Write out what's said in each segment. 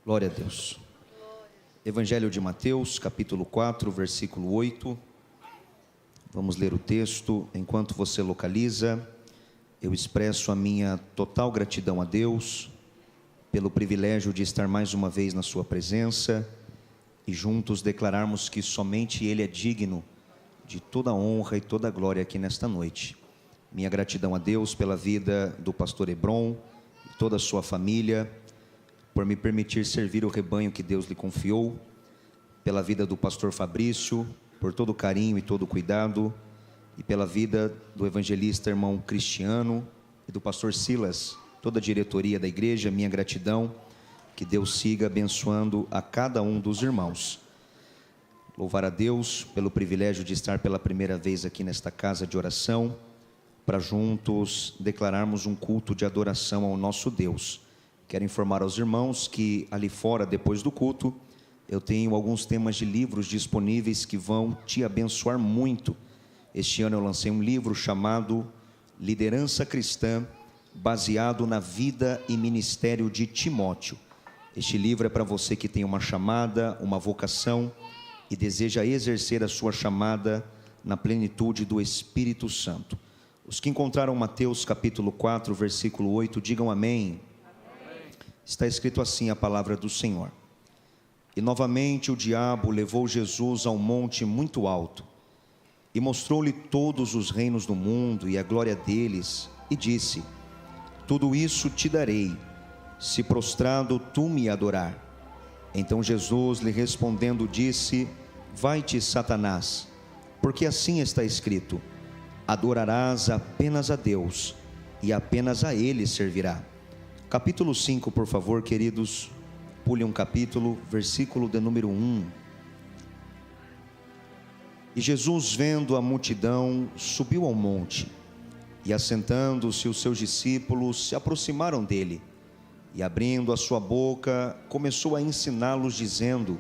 Glória a Deus. Evangelho de Mateus, capítulo 4, versículo 8. Vamos ler o texto. Enquanto você localiza, eu expresso a minha total gratidão a Deus pelo privilégio de estar mais uma vez na sua presença e juntos declararmos que somente Ele é digno de toda honra e toda glória aqui nesta noite. Minha gratidão a Deus pela vida do pastor Hebron e toda a sua família, por me permitir servir o rebanho que Deus lhe confiou, pela vida do pastor Fabrício, por todo o carinho e todo o cuidado, e pela vida do evangelista irmão Cristiano e do pastor Silas, toda a diretoria da igreja. Minha gratidão, que Deus siga abençoando a cada um dos irmãos. Louvar a Deus pelo privilégio de estar pela primeira vez aqui nesta casa de oração, para juntos declararmos um culto de adoração ao nosso Deus. Quero informar aos irmãos que ali fora, depois do culto, eu tenho alguns temas de livros disponíveis que vão te abençoar muito. Este ano eu lancei um livro chamado Liderança Cristã, baseado na vida e ministério de Timóteo. Este livro é para você que tem uma chamada, uma vocação e deseja exercer a sua chamada na plenitude do Espírito Santo. Os que encontraram Mateus capítulo 4, versículo 8, digam amém. Está escrito assim a palavra do Senhor. E novamente o diabo levou Jesus a um monte muito alto e mostrou-lhe todos os reinos do mundo e a glória deles, e disse: tudo isso te darei, se prostrado tu me adorar. Então Jesus lhe respondendo disse: vai-te, Satanás, porque assim está escrito: adorarás apenas a Deus e apenas a Ele servirá. Capítulo 5, por favor, queridos, pule um capítulo, versículo de número 1. E Jesus, vendo a multidão, subiu ao monte, e assentando-se os seus discípulos se aproximaram dele, e abrindo a sua boca, começou a ensiná-los, dizendo: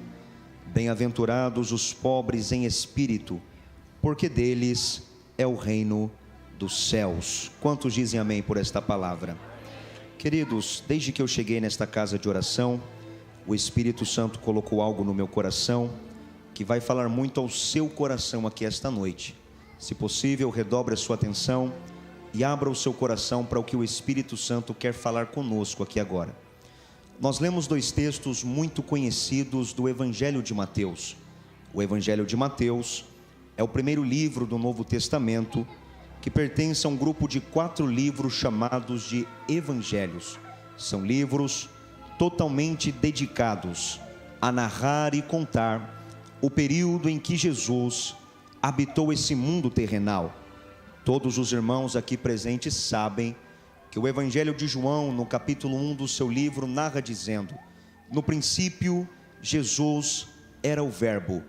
bem-aventurados os pobres em espírito, porque deles é o reino dos céus. Quantos dizem amém por esta palavra? Queridos, desde que eu cheguei nesta casa de oração, o Espírito Santo colocou algo no meu coração que vai falar muito ao seu coração aqui esta noite. Se possível, redobre a sua atenção e abra o seu coração para o que o Espírito Santo quer falar conosco aqui agora. Nós lemos dois textos muito conhecidos do Evangelho de Mateus. O Evangelho de Mateus é o primeiro livro do Novo Testamento que pertence a um grupo de 4 livros chamados de Evangelhos. São livros totalmente dedicados a narrar e contar o período em que Jesus habitou esse mundo terrenal. Todos os irmãos aqui presentes sabem que o Evangelho de João, no capítulo 1 do seu livro, narra dizendo: no princípio, Jesus era o Verbo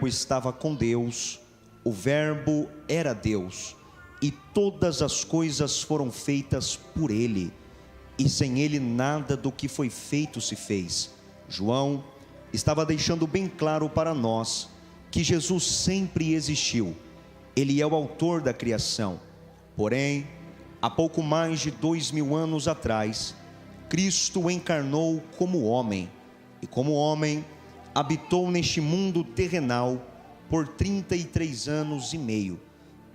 estava com Deus, o Verbo era Deus, e todas as coisas foram feitas por Ele, e sem Ele nada do que foi feito se fez. João estava deixando bem claro para nós que Jesus sempre existiu. Ele é o autor da criação. Porém, há pouco mais de 2000 anos atrás, Cristo encarnou como homem, e como homem habitou neste mundo terrenal por 33 anos e meio.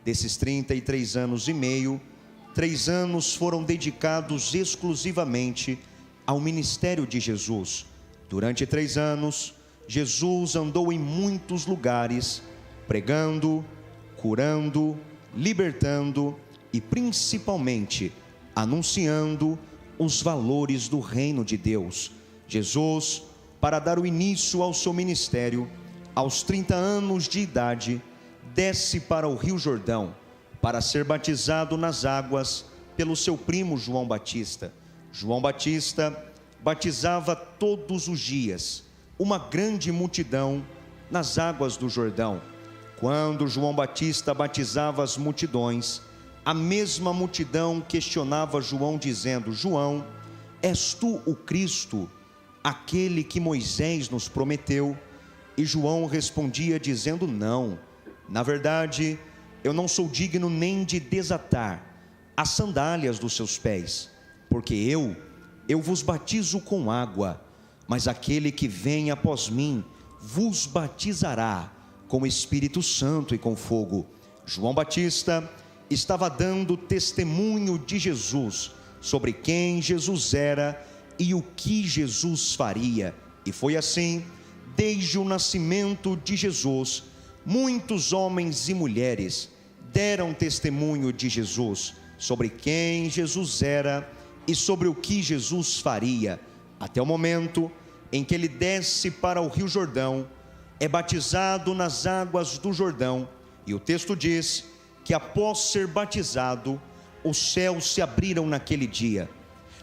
Desses 33 anos e meio, 3 anos foram dedicados exclusivamente ao ministério de Jesus. Durante 3 anos, Jesus andou em muitos lugares, pregando, curando, libertando e principalmente anunciando os valores do reino de Deus. Jesus, para dar o início ao seu ministério, aos 30 anos de idade, desce para o Rio Jordão, para ser batizado nas águas pelo seu primo João Batista. João Batista batizava todos os dias uma grande multidão nas águas do Jordão. Quando João Batista batizava as multidões, a mesma multidão questionava João, dizendo: João, és tu o Cristo, aquele que Moisés nos prometeu? E João respondia dizendo: não, na verdade, eu não sou digno nem de desatar as sandálias dos seus pés, porque eu vos batizo com água, mas aquele que vem após mim vos batizará com o Espírito Santo e com fogo. João Batista estava dando testemunho de Jesus, sobre quem Jesus era e o que Jesus faria. E foi assim, desde o nascimento de Jesus, muitos homens e mulheres deram testemunho de Jesus, sobre quem Jesus era e sobre o que Jesus faria, até o momento em que ele desce para o Rio Jordão, é batizado nas águas do Jordão, e o texto diz que após ser batizado, os céus se abriram naquele dia.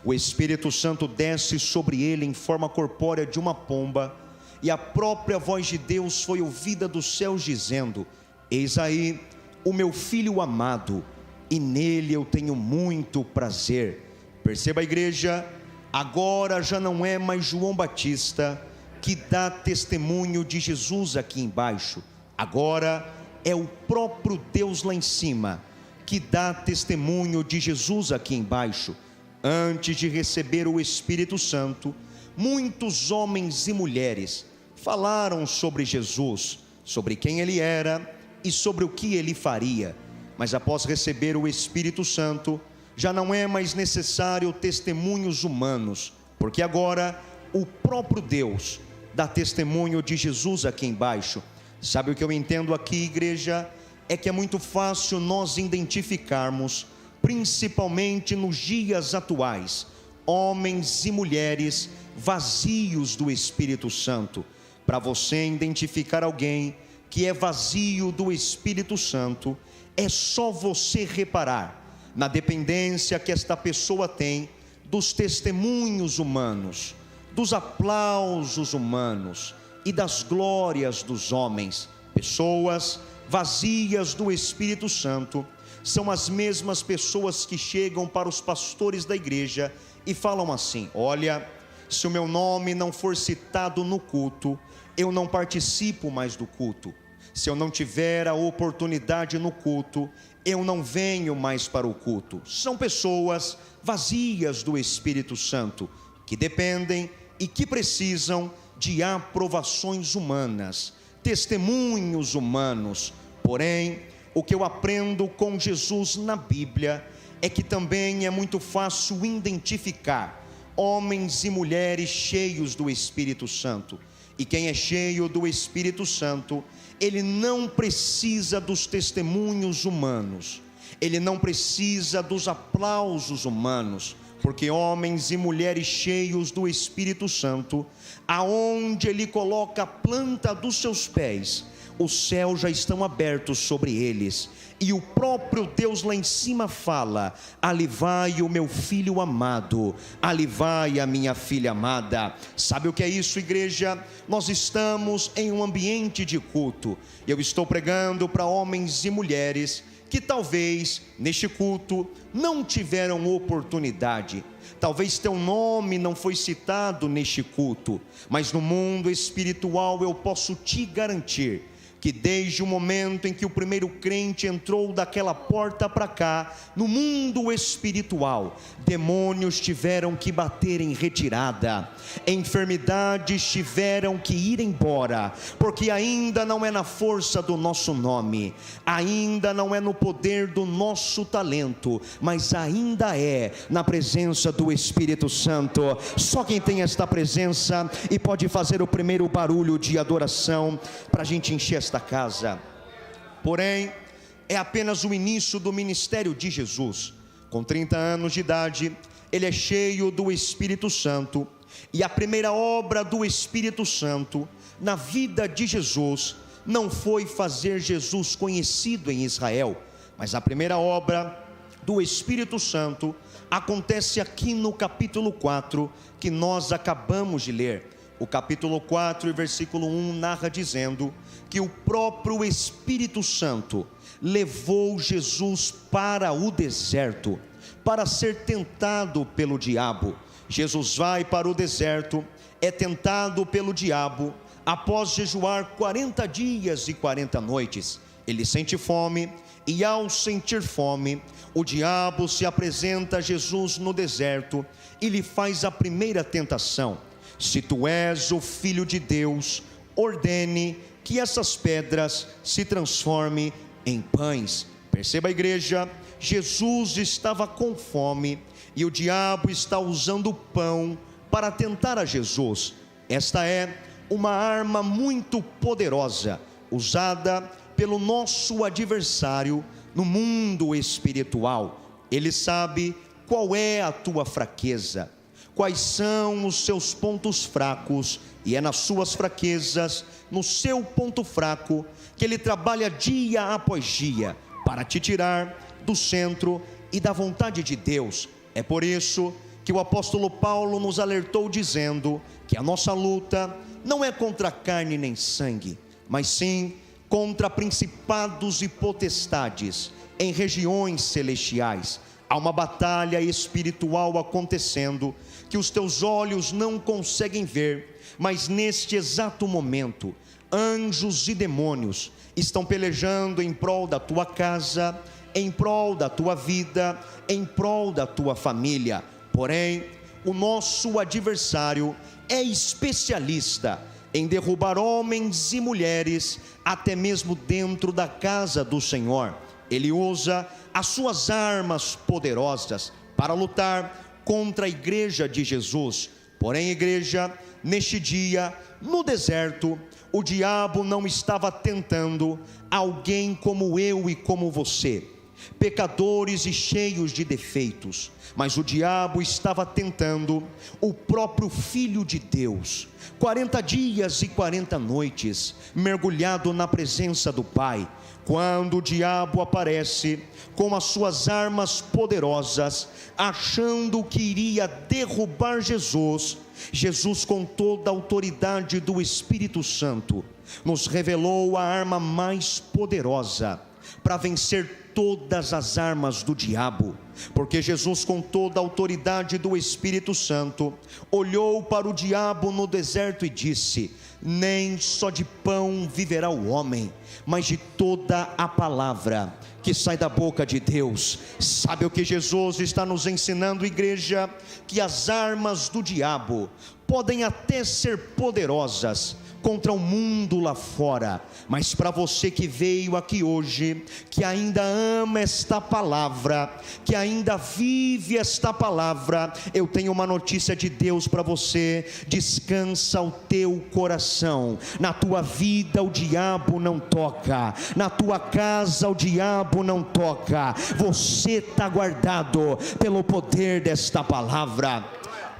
O Espírito Santo desce sobre ele em forma corpórea de uma pomba, e a própria voz de Deus foi ouvida dos céus dizendo: eis aí o meu filho amado, e nele eu tenho muito prazer. Perceba, igreja, agora já não é mais João Batista que dá testemunho de Jesus aqui embaixo, agora é o próprio Deus lá em cima que dá testemunho de Jesus aqui embaixo. Antes de receber o Espírito Santo, muitos homens e mulheres falaram sobre Jesus, sobre quem ele era e sobre o que ele faria. Mas após receber o Espírito Santo, já não é mais necessário testemunhos humanos, porque agora o próprio Deus dá testemunho de Jesus aqui embaixo. Sabe o que eu entendo aqui, igreja? É que é muito fácil nós identificarmos, principalmente nos dias atuais, homens e mulheres vazios do Espírito Santo. Para você identificar alguém que é vazio do Espírito Santo, é só você reparar na dependência que esta pessoa tem dos testemunhos humanos, dos aplausos humanos e das glórias dos homens. Pessoas vazias do Espírito Santo são as mesmas pessoas que chegam para os pastores da igreja e falam assim: olha, se o meu nome não for citado no culto, eu não participo mais do culto. Se eu não tiver a oportunidade no culto, eu não venho mais para o culto. São pessoas vazias do Espírito Santo, que dependem e que precisam de aprovações humanas, testemunhos humanos. Porém, o que eu aprendo com Jesus na Bíblia é que também é muito fácil identificar homens e mulheres cheios do Espírito Santo. E quem é cheio do Espírito Santo, ele não precisa dos testemunhos humanos, ele não precisa dos aplausos humanos, porque homens e mulheres cheios do Espírito Santo, aonde ele coloca a planta dos seus pés, os céus já estão abertos sobre eles, e o próprio Deus lá em cima fala: ali vai o meu filho amado, ali vai a minha filha amada. Sabe o que é isso, igreja? Nós estamos em um ambiente de culto, eu estou pregando para homens e mulheres que talvez neste culto não tiveram oportunidade, talvez teu nome não foi citado neste culto, mas no mundo espiritual eu posso te garantir que desde o momento em que o primeiro crente entrou daquela porta para cá, no mundo espiritual, demônios tiveram que bater em retirada, enfermidades tiveram que ir embora, porque ainda não é na força do nosso nome, ainda não é no poder do nosso talento, mas ainda é na presença do Espírito Santo. Só quem tem esta presença e pode fazer o primeiro barulho de adoração para a gente encher esta casa. Porém, é apenas o início do ministério de Jesus. Com 30 anos de idade, ele é cheio do Espírito Santo, e a primeira obra do Espírito Santo na vida de Jesus não foi fazer Jesus conhecido em Israel, mas a primeira obra do Espírito Santo acontece aqui no capítulo 4, que nós acabamos de ler. O capítulo 4 e versículo 1 narra dizendo que o próprio Espírito Santo levou Jesus para o deserto, para ser tentado pelo diabo. Jesus vai para o deserto, é tentado pelo diabo, após jejuar 40 dias e 40 noites, ele sente fome, e ao sentir fome, o diabo se apresenta a Jesus no deserto, e lhe faz a primeira tentação. se tu és o Filho de Deus, ordene que essas pedras se transformem em pães. Perceba, igreja, Jesus estava com fome e o diabo está usando o pão para tentar a Jesus. Esta é uma arma muito poderosa, usada pelo nosso adversário no mundo espiritual. Ele sabe qual é a tua fraqueza, quais são os seus pontos fracos, e é nas suas fraquezas, no seu ponto fraco, que ele trabalha dia após dia para te tirar do centro e da vontade de Deus. É por isso que o apóstolo Paulo nos alertou dizendo que a nossa luta não é contra carne nem sangue, mas sim contra principados e potestades em regiões celestiais. Há uma batalha espiritual acontecendo que os teus olhos não conseguem ver, mas neste exato momento, anjos e demônios estão pelejando em prol da tua casa, em prol da tua vida, em prol da tua família. Porém, o nosso adversário é especialista em derrubar homens e mulheres, até mesmo dentro da casa do Senhor. Ele usa as suas armas poderosas para lutar contra a igreja de Jesus. Porém, igreja, neste dia, no deserto, o diabo não estava tentando alguém como eu e como você, pecadores e cheios de defeitos, mas o diabo estava tentando o próprio Filho de Deus, 40 dias e 40 noites, mergulhado na presença do Pai. Quando o diabo aparece com as suas armas poderosas, achando que iria derrubar Jesus, Jesus, com toda a autoridade do Espírito Santo, nos revelou a arma mais poderosa para vencer todas as armas do diabo, porque Jesus, com toda a autoridade do Espírito Santo, olhou para o diabo no deserto e disse: nem só de pão viverá o homem, mas de toda a palavra que sai da boca de Deus. Sabe o que Jesus está nos ensinando, igreja? Que as armas do diabo podem até ser poderosas contra o mundo lá fora, mas para você que veio aqui hoje, que ainda ama esta palavra, que ainda vive esta palavra, eu tenho uma notícia de Deus para você: descansa o teu coração. Na tua vida o diabo não toca, na tua casa o diabo não toca, você está guardado pelo poder desta palavra.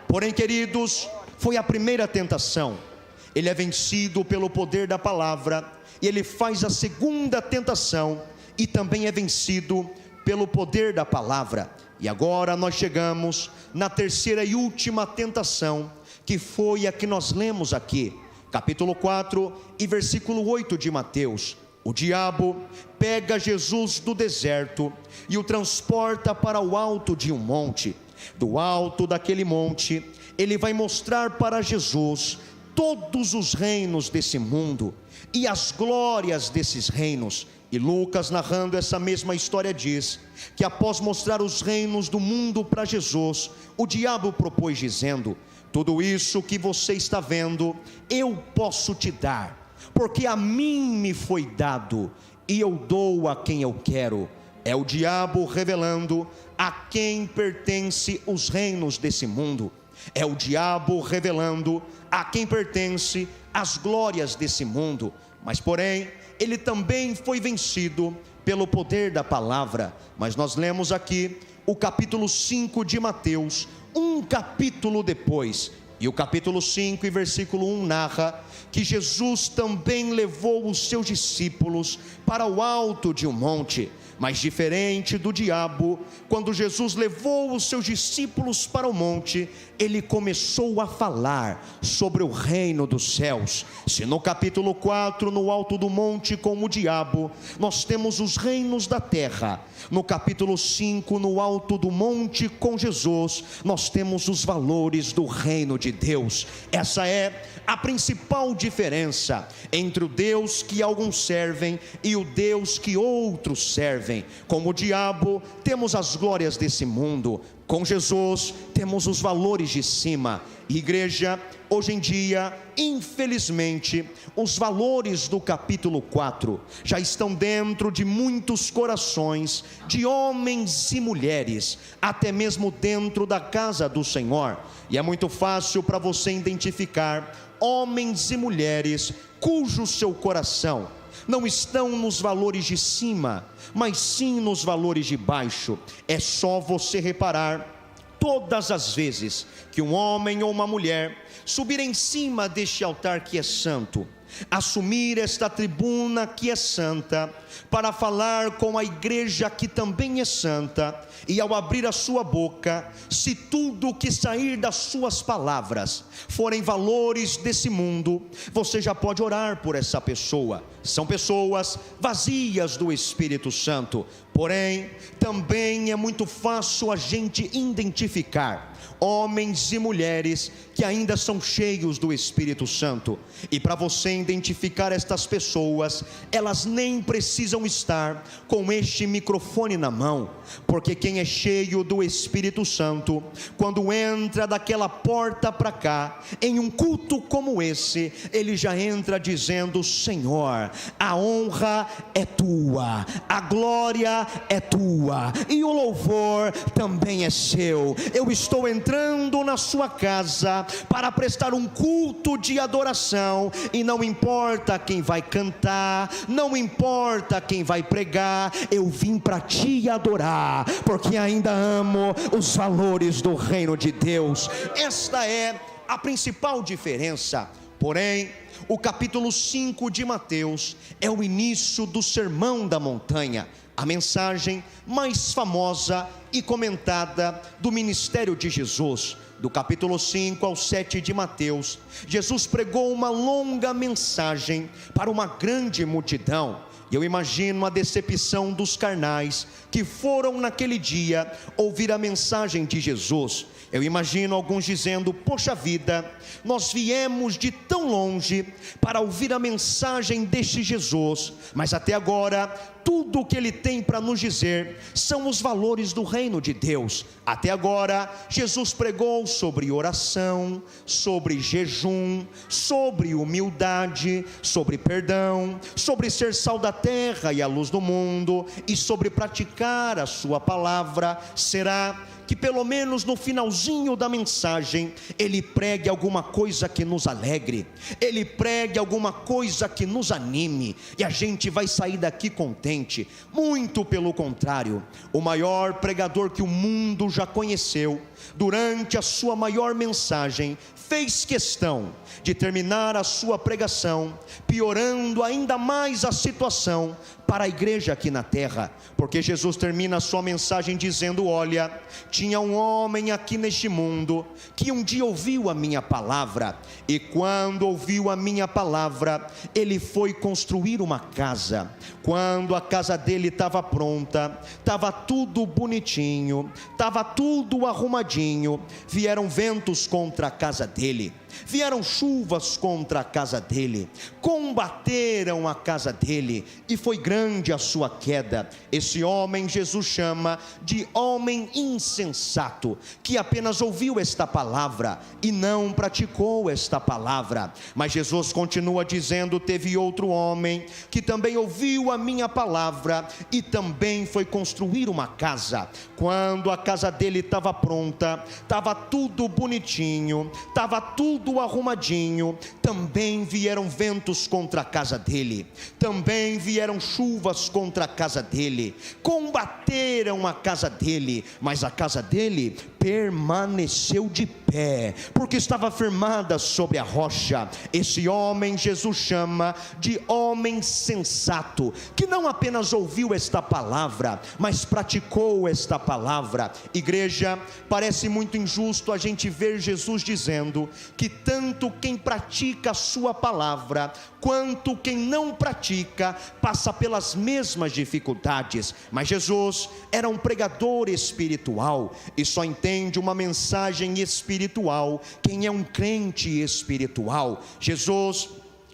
Porém, queridos, foi a primeira tentação. Ele é vencido pelo poder da palavra, e ele faz a segunda tentação, e também é vencido pelo poder da palavra. E agora nós chegamos na terceira e última tentação, que foi a que nós lemos aqui, capítulo 4 e versículo 8 de Mateus. O diabo pega Jesus do deserto e o transporta para o alto de um monte. Do alto daquele monte, ele vai mostrar para Jesus todos os reinos desse mundo e as glórias desses reinos. E Lucas, narrando essa mesma história, diz que após mostrar os reinos do mundo para Jesus, o diabo propôs dizendo: tudo isso que você está vendo, eu posso te dar, porque a mim me foi dado, e eu dou a quem eu quero. É o diabo revelando a quem pertence os reinos desse mundo. É o diabo revelando a quem pertence as glórias desse mundo. Mas porém, ele também foi vencido pelo poder da palavra. Mas nós lemos aqui o capítulo 5 de Mateus, um capítulo depois. E o capítulo 5 e versículo 1 narra que Jesus também levou os seus discípulos para o alto de um monte. Mas diferente do diabo, quando Jesus levou os seus discípulos para o monte, ele começou a falar sobre o reino dos céus. Se no capítulo 4, no alto do monte com o diabo, nós temos os reinos da terra, no capítulo 5, no alto do monte com Jesus, nós temos os valores do reino de Deus. Essa é a principal diferença entre o Deus que alguns servem e o Deus que outros servem. servem. Com o diabo temos as glórias desse mundo, com Jesus temos os valores de cima. Igreja, hoje em dia, infelizmente, os valores do capítulo 4 já estão dentro de muitos corações de homens e mulheres, até mesmo dentro da casa do Senhor. E é muito fácil para você identificar homens e mulheres cujo seu coração não estão nos valores de cima, mas sim nos valores de baixo. É só você reparar todas as vezes que um homem ou uma mulher subir em cima deste altar que é santo, assumir esta tribuna que é santa, para falar com a igreja que também é santa, e ao abrir a sua boca, se tudo que sair das suas palavras forem valores desse mundo, você já pode orar por essa pessoa. São pessoas vazias do Espírito Santo. Porém, também é muito fácil a gente identificar homens e mulheres que ainda são cheios do Espírito Santo. E para você identificar estas pessoas, elas nem precisam estar com este microfone na mão, porque quem é cheio do Espírito Santo, quando entra daquela porta para cá, em um culto como esse, ele já entra dizendo: Senhor, a honra é tua, a glória é tua, e o louvor também é seu. Eu estou entrando na sua casa para prestar um culto de adoração, e não importa quem vai cantar, não importa quem vai pregar, eu vim para te adorar, porque ainda amo os valores do reino de Deus. Esta é a principal diferença. Porém, o capítulo 5 de Mateus é o início do Sermão da Montanha, a mensagem mais famosa e comentada do ministério de Jesus. Do capítulo 5 ao 7 de Mateus, Jesus pregou uma longa mensagem para uma grande multidão. E eu imagino a decepção dos carnais que foram naquele dia ouvir a mensagem de Jesus. Eu imagino alguns dizendo: poxa vida, nós viemos de tão longe para ouvir a mensagem deste Jesus, mas até agora tudo o que ele tem para nos dizer são os valores do reino de Deus. Até agora Jesus pregou sobre oração, sobre jejum, sobre humildade, sobre perdão, sobre ser sal da terra e a luz do mundo, e sobre praticar a sua palavra. Será que pelo menos no finalzinho da mensagem ele pregue alguma coisa que nos alegre, ele pregue alguma coisa que nos anime, e a gente vai sair daqui contente? Muito pelo contrário, o maior pregador que o mundo já conheceu, durante a sua maior mensagem, fez questão de terminar a sua pregação piorando ainda mais a situação para a igreja aqui na terra, porque Jesus termina a sua mensagem dizendo: olha, tinha um homem aqui neste mundo que um dia ouviu a minha palavra, e quando ouviu a minha palavra, ele foi construir uma casa. Quando a casa dele estava pronta, estava tudo bonitinho, estava tudo arrumadinho, vieram ventos contra a casa dele, vieram chuvas contra a casa dele, combateram a casa dele, e foi grande a sua queda. Esse homem Jesus chama de homem insensato, que apenas ouviu esta palavra e não praticou esta palavra. Mas Jesus continua dizendo: teve outro homem que também ouviu a minha palavra e também foi construir uma casa. Quando a casa dele estava pronta, estava tudo bonitinho, estava tudo arrumadinho, também vieram ventos contra a casa dele, também vieram chuvas contra a casa dele, combateram a casa dele, mas a casa dele permaneceu de pé, porque estava firmada sobre a rocha. Esse homem Jesus chama de homem sensato, que não apenas ouviu esta palavra, mas praticou esta palavra. Igreja, parece muito injusto a gente ver Jesus dizendo que tanto quem pratica a sua palavra, quanto quem não pratica, passa pelas mesmas dificuldades. Mas Jesus era um pregador espiritual, e só entende uma mensagem espiritual quem é um crente espiritual. Jesus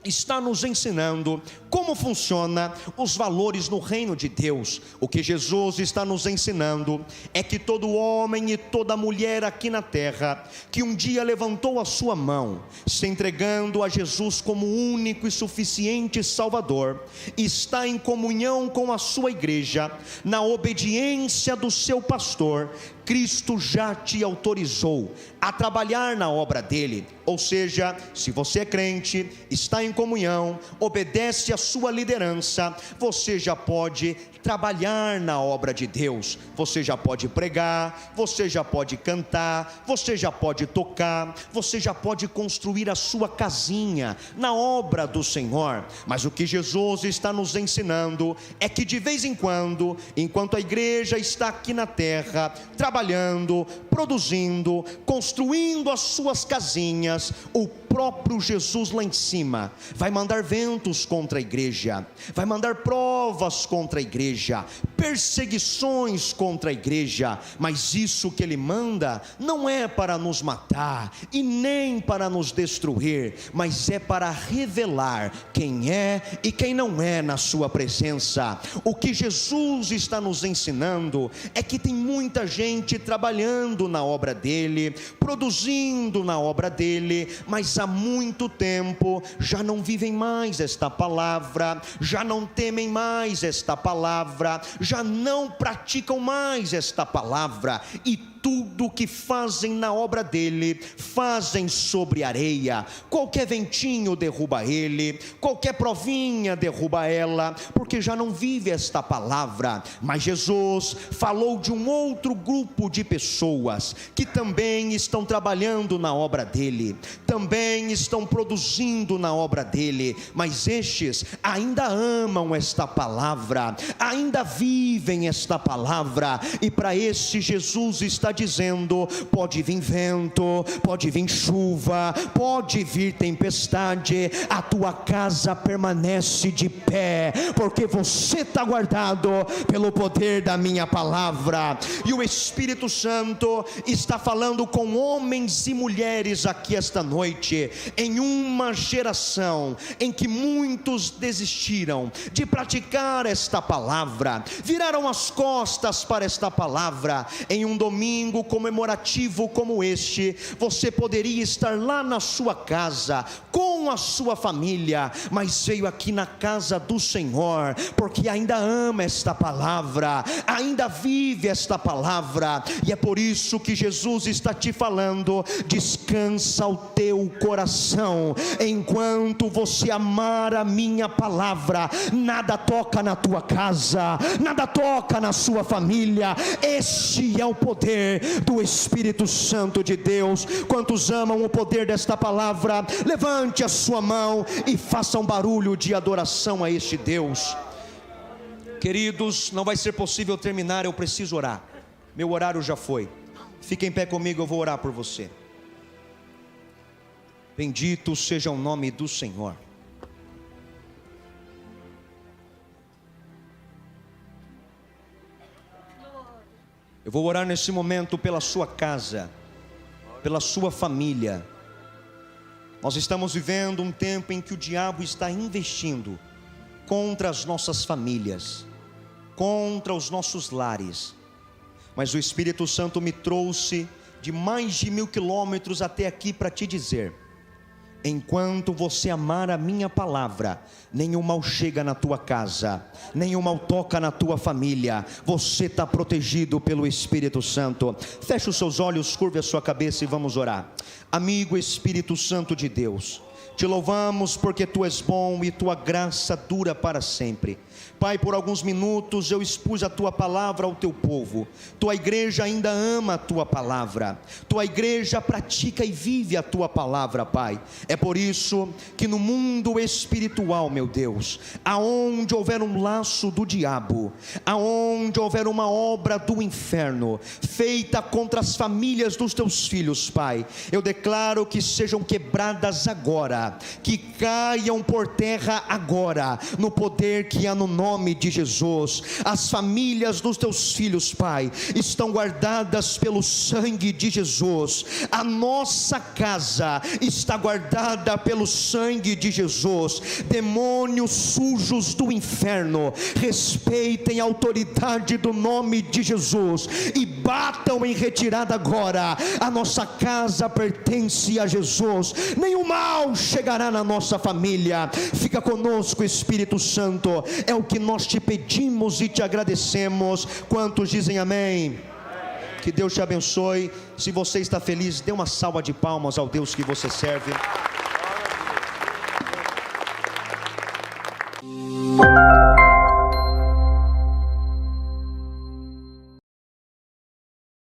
está nos ensinando como funciona os valores no reino de Deus. O que Jesus está nos ensinando é que todo homem e toda mulher aqui na terra que um dia levantou a sua mão, se entregando a Jesus como único e suficiente Salvador, está em comunhão com a sua igreja, na obediência do seu pastor. Cristo já te autorizou a trabalhar na obra dele. Ou seja, se você é crente, está em comunhão, obedece a sua liderança, você já pode trabalhar na obra de Deus. Você já pode pregar, você já pode cantar, você já pode tocar, você já pode construir a sua casinha na obra do Senhor. Mas o que Jesus está nos ensinando é que de vez em quando, enquanto a igreja está aqui na terra, trabalhando, produzindo, construindo as suas casinhas, o próprio Jesus lá em cima vai mandar ventos contra a igreja, vai mandar provas contra a igreja, perseguições contra a igreja. Mas isso que ele manda não é para nos matar e nem para nos destruir, mas é para revelar quem é e quem não é na sua presença. O que Jesus está nos ensinando é que tem muita gente trabalhando na obra dele, produzindo na obra dele, mas há muito tempo já não vivem mais esta palavra, já não temem mais esta palavra, já não praticam mais esta palavra, e tudo que fazem na obra dele, fazem sobre areia. Qualquer ventinho derruba ele, qualquer provinha derruba ela, porque já não vive esta palavra. Mas Jesus falou de um outro grupo de pessoas que também estão trabalhando na obra dele, também estão produzindo na obra dele, mas estes ainda amam esta palavra, ainda vivem esta palavra, e para este Jesus está dizendo: pode vir vento, pode vir chuva, pode vir tempestade, a tua casa permanece de pé, porque você está guardado pelo poder da minha palavra. E o Espírito Santo está falando com homens e mulheres aqui esta noite, em uma geração em que muitos desistiram de praticar esta palavra, viraram as costas para esta palavra. Em um domingo comemorativo como este, você poderia estar lá na sua casa, com a sua família, mas veio aqui na casa do Senhor, porque ainda ama esta palavra, ainda vive esta palavra, e é por isso que Jesus está te falando: descansa o teu coração, enquanto você amar a minha palavra, nada toca na tua casa, nada toca na sua família. Este é o poder do Espírito Santo de Deus. Quantos amam o poder desta palavra? Levante a sua mão e faça um barulho de adoração a este Deus. Queridos, não vai ser possível terminar, eu preciso orar. Meu horário já foi. Fique em pé comigo, eu vou orar por você. Bendito seja o nome do Senhor. Eu vou orar nesse momento pela sua casa, pela sua família. Nós estamos vivendo um tempo em que o diabo está investindo contra as nossas famílias, contra os nossos lares. Mas o Espírito Santo me trouxe de mais de 1000 quilômetros até aqui para te dizer: enquanto você amar a minha palavra, nenhum mal chega na tua casa, nenhum mal toca na tua família. Você está protegido pelo Espírito Santo. Feche os seus olhos, curve a sua cabeça e vamos orar. Amigo Espírito Santo de Deus, te louvamos porque tu és bom e tua graça dura para sempre. Pai, por alguns minutos eu expus a tua palavra ao teu povo. Tua igreja ainda ama a tua palavra, tua igreja pratica e vive a tua palavra, Pai. É por isso que no mundo espiritual, meu Deus, aonde houver um laço do diabo, aonde houver uma obra do inferno feita contra as famílias dos teus filhos, Pai, eu declaro que sejam quebradas agora, que caiam por terra agora, no poder que há no nome de Jesus. As famílias dos teus filhos, Pai, estão guardadas pelo sangue de Jesus. A nossa casa está guardada livrada pelo sangue de Jesus. Demônios sujos do inferno, respeitem a autoridade do nome de Jesus e batam em retirada agora. A nossa casa pertence a Jesus, nenhum mal chegará na nossa família. Fica conosco, Espírito Santo, é o que nós te pedimos e te agradecemos. Quantos dizem amém? Que Deus te abençoe. Se você está feliz, dê uma salva de palmas ao Deus que você serve.